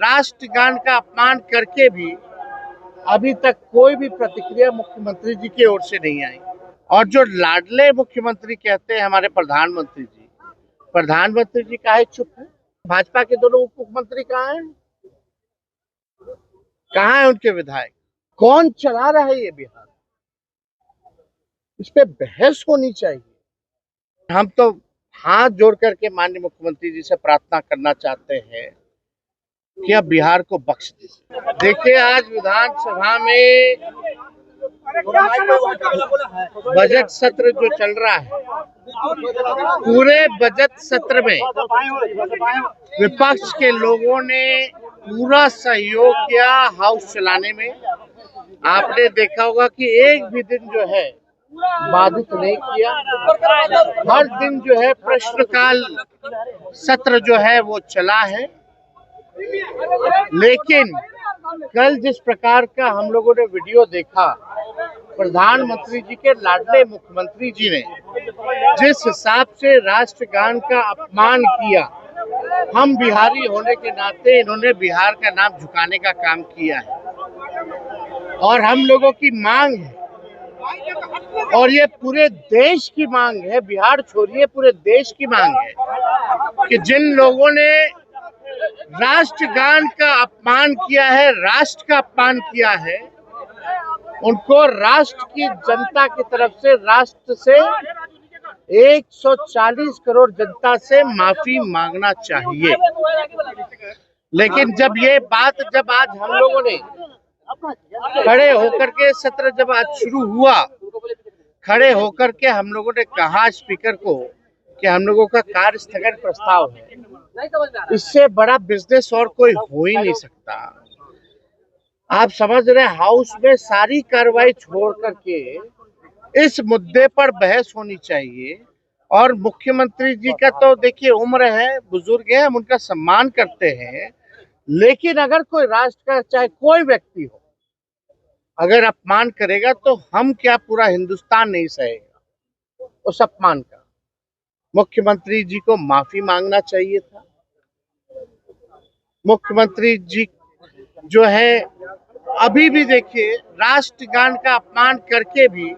राष्ट्रगान का अपमान करके भी अभी तक कोई भी प्रतिक्रिया मुख्यमंत्री जी की ओर से नहीं आई। और जो लाडले मुख्यमंत्री कहते हैं हमारे प्रधानमंत्री जी काहे चुप है? भाजपा के दोनों उप मुख्यमंत्री कहाँ हैं? कहाँ है उनके विधायक? कौन चला रहा है ये बिहार? इस पे बहस होनी चाहिए। हम तो हाथ जोड़ करके माननीय मुख्यमंत्री जी से प्रार्थना करना चाहते हैं कि अब बिहार को बख्श दीजिए। देखिए, आज विधानसभा में बजट सत्र जो चल रहा है, पूरे बजट सत्र में विपक्ष के लोगों ने पूरा सहयोग किया हाउस चलाने में। आपने देखा होगा कि एक भी दिन जो है बाधित नहीं किया। हर दिन जो है प्रश्नकाल सत्र जो है वो चला है। लेकिन कल जिस प्रकार का हम लोगों ने वीडियो देखा, प्रधानमंत्री जी के लाडले मुख्यमंत्री जी ने जिस हिसाब से राष्ट्रगान का अपमान किया, हम बिहारी होने के नाते इन्होंने बिहार का नाम झुकाने का काम किया है। और हम लोगों की मांग है, और ये पूरे देश की मांग है, बिहार छोड़िए पूरे देश की मांग है, कि जिन लोगों ने राष्ट्रगान का अपमान किया है, राष्ट्र का अपमान किया है, उनको राष्ट्र की जनता की तरफ से, राष्ट्र से 140 करोड़ जनता से माफी मांगना चाहिए। लेकिन जब आज हम लोगों ने खड़े होकर के सत्र जब आज शुरू हुआ, खड़े होकर के हम लोगों ने कहा स्पीकर को कि हम लोगों का कार्य स्थगन प्रस्ताव है। इससे बड़ा बिजनेस और कोई हो ही नहीं सकता। आप समझ रहे हैं, हाउस में सारी कार्रवाई छोड़ करके इस मुद्दे पर बहस होनी चाहिए। और मुख्यमंत्री जी का तो देखिए उम्र है, बुजुर्ग है, हम उनका सम्मान करते हैं। लेकिन अगर कोई राष्ट्र का चाहे कोई व्यक्ति हो, अगर अपमान करेगा तो हम क्या पूरा हिंदुस्तान नहीं सहेगा उस अपमान का। मुख्यमंत्री जी को माफी मांगना चाहिए था। मुख्यमंत्री जी जो है अभी भी देखिए, राष्ट्रगान का अपमान करके भी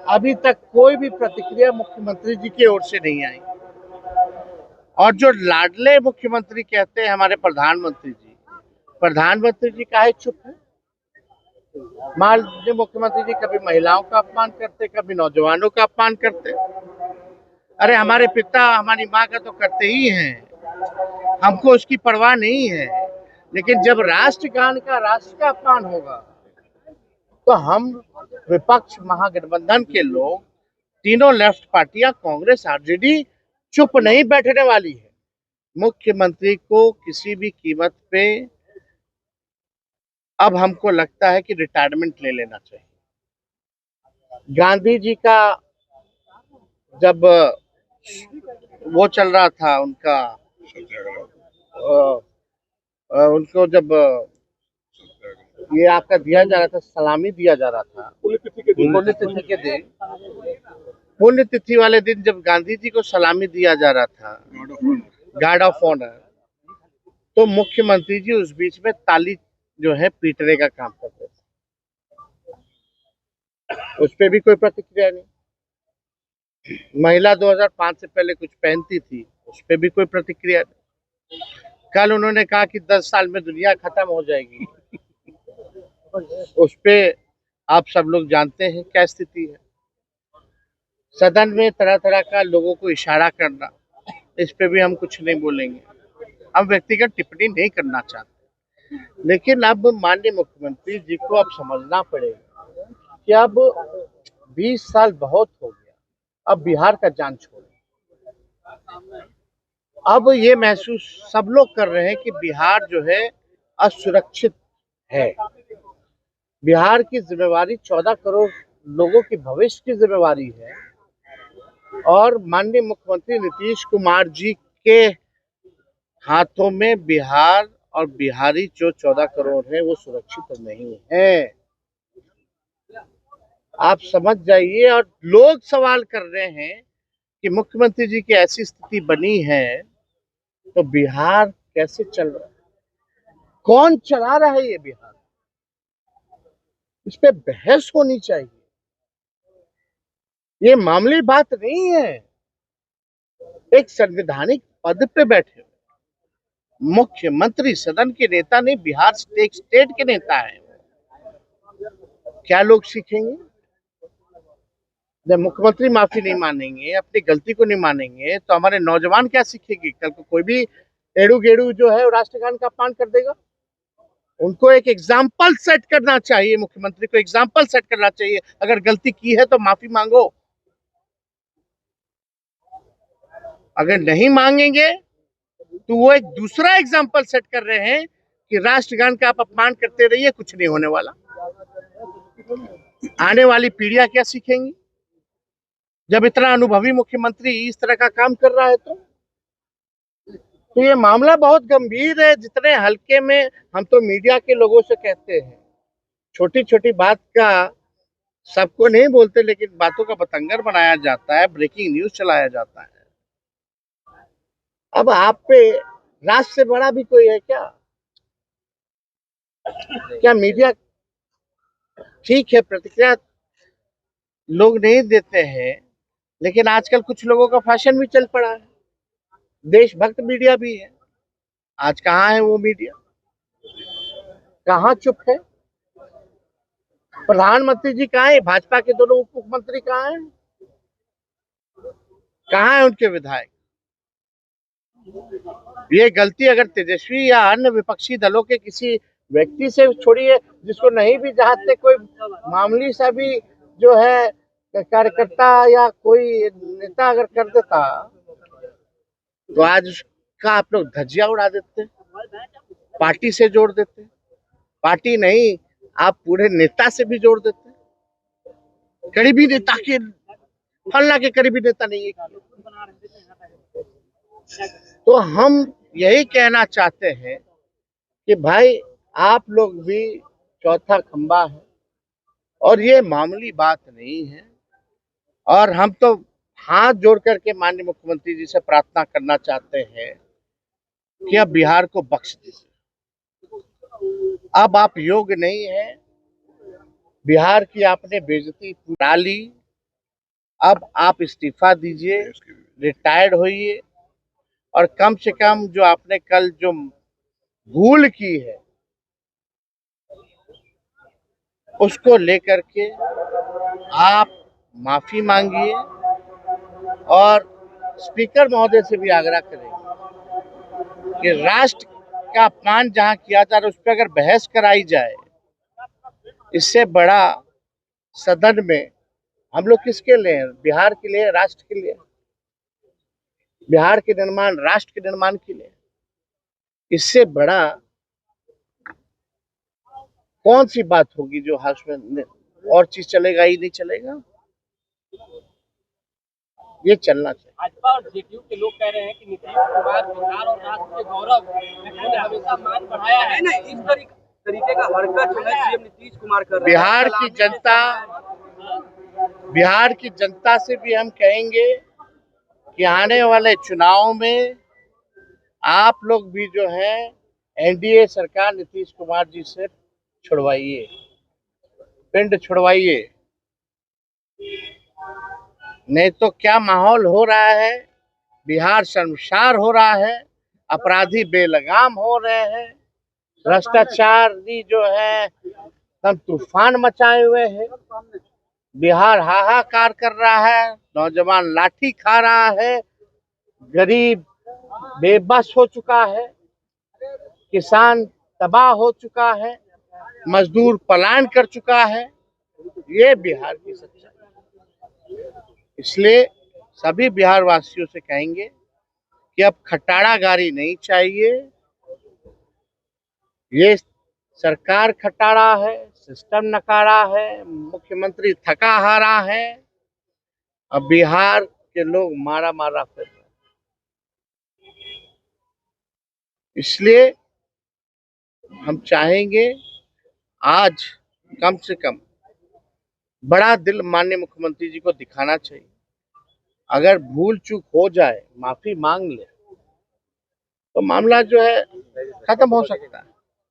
अभी तक कोई भी प्रतिक्रिया मुख्यमंत्री जी की ओर से नहीं आई। और जो लाडले मुख्यमंत्री कहते हैं हमारे प्रधानमंत्री जी काहे चुप है? माननीय मुख्यमंत्री जी कभी महिलाओं का अपमान करते, कभी नौजवानों का अपमान करते। अरे हमारे पिता हमारी माँ का तो करते ही हैं, हमको उसकी परवाह नहीं है। लेकिन जब राष्ट्रगान का, राष्ट्र का अपमान होगा तो हम विपक्ष महागठबंधन के लोग, तीनों लेफ्ट पार्टियां, कांग्रेस, आरजेडी चुप नहीं बैठने वाली है। मुख्यमंत्री को किसी भी कीमत पे अब हमको लगता है कि रिटायरमेंट ले लेना चाहिए। गांधी जी का जब वो चल रहा था, उनको जब ये आपका दिया जा रहा था, सलामी दिया जा रहा था पुण्यतिथि वाले दिन जब गांधी जी को सलामी दिया जा रहा था, गार्ड ऑफ ऑनर, तो मुख्यमंत्री जी उस बीच में ताली जो है पीटने का काम करते थे। उस पर भी कोई प्रतिक्रिया नहीं। महिला 2005 से पहले कुछ पहनती थी, उस पर भी कोई प्रतिक्रिया नहीं। कल उन्होंने कहा कि 10 साल में दुनिया खत्म हो जाएगी, उस पे आप सब लोग जानते हैं क्या स्थिति है। सदन में तरह तरह का लोगों को इशारा करना, इस पे भी हम कुछ नहीं बोलेंगे। हम व्यक्तिगत टिप्पणी नहीं करना चाहते। लेकिन अब माननीय मुख्यमंत्री जी को अब समझना पड़ेगा कि अब 20 साल बहुत हो गया, अब बिहार का जान छोड़ो। अब ये महसूस सब लोग कर रहे हैं कि बिहार जो है असुरक्षित है। बिहार की जिम्मेवारी 14 करोड़ लोगों की भविष्य की जिम्मेवारी है। और माननीय मुख्यमंत्री नीतीश कुमार जी के हाथों में बिहार और बिहारी जो 14 करोड़ है वो सुरक्षित नहीं है। आप समझ जाइए। और लोग सवाल कर रहे हैं कि मुख्यमंत्री जी की ऐसी स्थिति बनी है तो बिहार कैसे चल रहा है। कौन चला रहा है ये बिहार, इस पे बहस होनी चाहिए। ये मामूली बात नहीं है। एक संवैधानिक पद पे बैठे मुख्यमंत्री, सदन के नेता नहीं, बिहार स्टेट के नेता है। क्या लोग सीखेंगे? जब मुख्यमंत्री माफी नहीं मानेंगे, अपनी गलती को नहीं मानेंगे, तो हमारे नौजवान क्या सीखेंगे? कल को कोई भी एड़ू गेड़ू जो है राष्ट्रगान का अपमान कर देगा। उनको एक एग्जाम्पल सेट करना चाहिए, मुख्यमंत्री को एग्जाम्पल सेट करना चाहिए। अगर गलती की है तो माफी मांगो। अगर नहीं मांगेंगे तो वो एक दूसरा एग्जाम्पल सेट कर रहे हैं कि राष्ट्रगान का आप अपमान करते रहिए, कुछ नहीं होने वाला। आने वाली पीढ़ियां क्या सीखेंगी जब इतना अनुभवी मुख्यमंत्री इस तरह का काम कर रहा है? तो ये मामला बहुत गंभीर है। जितने हल्के में हम तो मीडिया के लोगों से कहते हैं, छोटी छोटी बात का सबको नहीं बोलते, लेकिन बातों का बतंगर बनाया जाता है, ब्रेकिंग न्यूज चलाया जाता है। अब आप पे राष्ट्र से बड़ा भी कोई है क्या? क्या मीडिया ठीक है, प्रतिक्रिया लोग नहीं देते हैं, लेकिन आजकल कुछ लोगों का फैशन भी चल पड़ा है, देशभक्त मीडिया भी है। आज कहाँ है वो मीडिया? कहाँ चुप है? प्रधानमंत्री जी कहाँ है? भाजपा के दोनों उप मुख्यमंत्री कहाँ हैं? कहाँ है उनके विधायक? ये गलती अगर तेजस्वी या अन्य विपक्षी दलों के किसी व्यक्ति से छोड़िए, जिसको नहीं भी चाहते, कोई मामूली सा भी जो है कार्यकर्ता या कोई नेता अगर कर देता, तो आज उसका आप लोग धज्जियां उड़ा देते, पार्टी से जोड़ देते। पार्टी नहीं, आप पूरे नेता से भी जोड़ देते। करीबी नेता के, फलना के करीबी नेता नहीं है। तो हम यही कहना चाहते हैं कि भाई आप लोग भी चौथा खंबा है, और ये मामूली बात नहीं है। और हम तो हाथ जोड़ करके माननीय मुख्यमंत्री जी से प्रार्थना करना चाहते हैं कि अब बिहार को बख्श दीजिए। अब आप योग्य नहीं है। बिहार की आपने बेइज्जती करा ली। अब आप इस्तीफा दीजिए, रिटायर्ड होइए, और कम से कम जो आपने कल जो भूल की है उसको लेकर के आप माफी मांगिए, और स्पीकर महोदय से भी आग्रह करेंगे कि राष्ट्र का अपमान जहां किया जा रहा है उस पर अगर बहस कराई जाए, इससे बड़ा सदन में हम लोग किसके लिए हैं? बिहार के लिए, राष्ट्र के लिए, बिहार के निर्माण, राष्ट्र के निर्माण के लिए। इससे बड़ा कौन सी बात होगी जो हाउस में और चीज चलेगा ही नहीं चलेगा? ये चलना चाहिए। भाजपा और जेडीयू के लोग कह रहे हैं कि नीतीश कुमार बिहार और राष्ट्र के गौरव ने हमेशा मान बढ़ाया है। नहीं, इस तरीके का हरकत जो है सीएम नीतीश कुमार कर रहे हैं। बिहार की जनता से भी हम कहेंगे कि आने वाले चुनाव में आप लोग भी जो है एनडीए सरकार नीतीश कुमार जी से छुड़वाइए, पिंड छुड़वाइए। नहीं तो क्या माहौल हो रहा है? बिहार शर्मसार हो रहा है, अपराधी बेलगाम हो रहे हैं, भ्रष्टाचारी जो है हम तूफान मचाए हुए हैं। बिहार हाहाकार कर रहा है, नौजवान लाठी खा रहा है, गरीब बेबस हो चुका है, किसान तबाह हो चुका है, मजदूर पलायन कर चुका है। ये बिहार की सच्चाई। इसलिए सभी बिहार वासियों से कहेंगे कि अब खटारागारी नहीं चाहिए। ये सरकार खटारा है, सिस्टम नकारा है, मुख्यमंत्री थका हारा है, अब बिहार के लोग मारा मारा फिर रहे। इसलिए हम चाहेंगे आज कम से कम बड़ा दिल माननीय मुख्यमंत्री जी को दिखाना चाहिए। अगर भूल चूक हो जाए, माफी मांग ले, तो मामला जो है खत्म हो सकता है।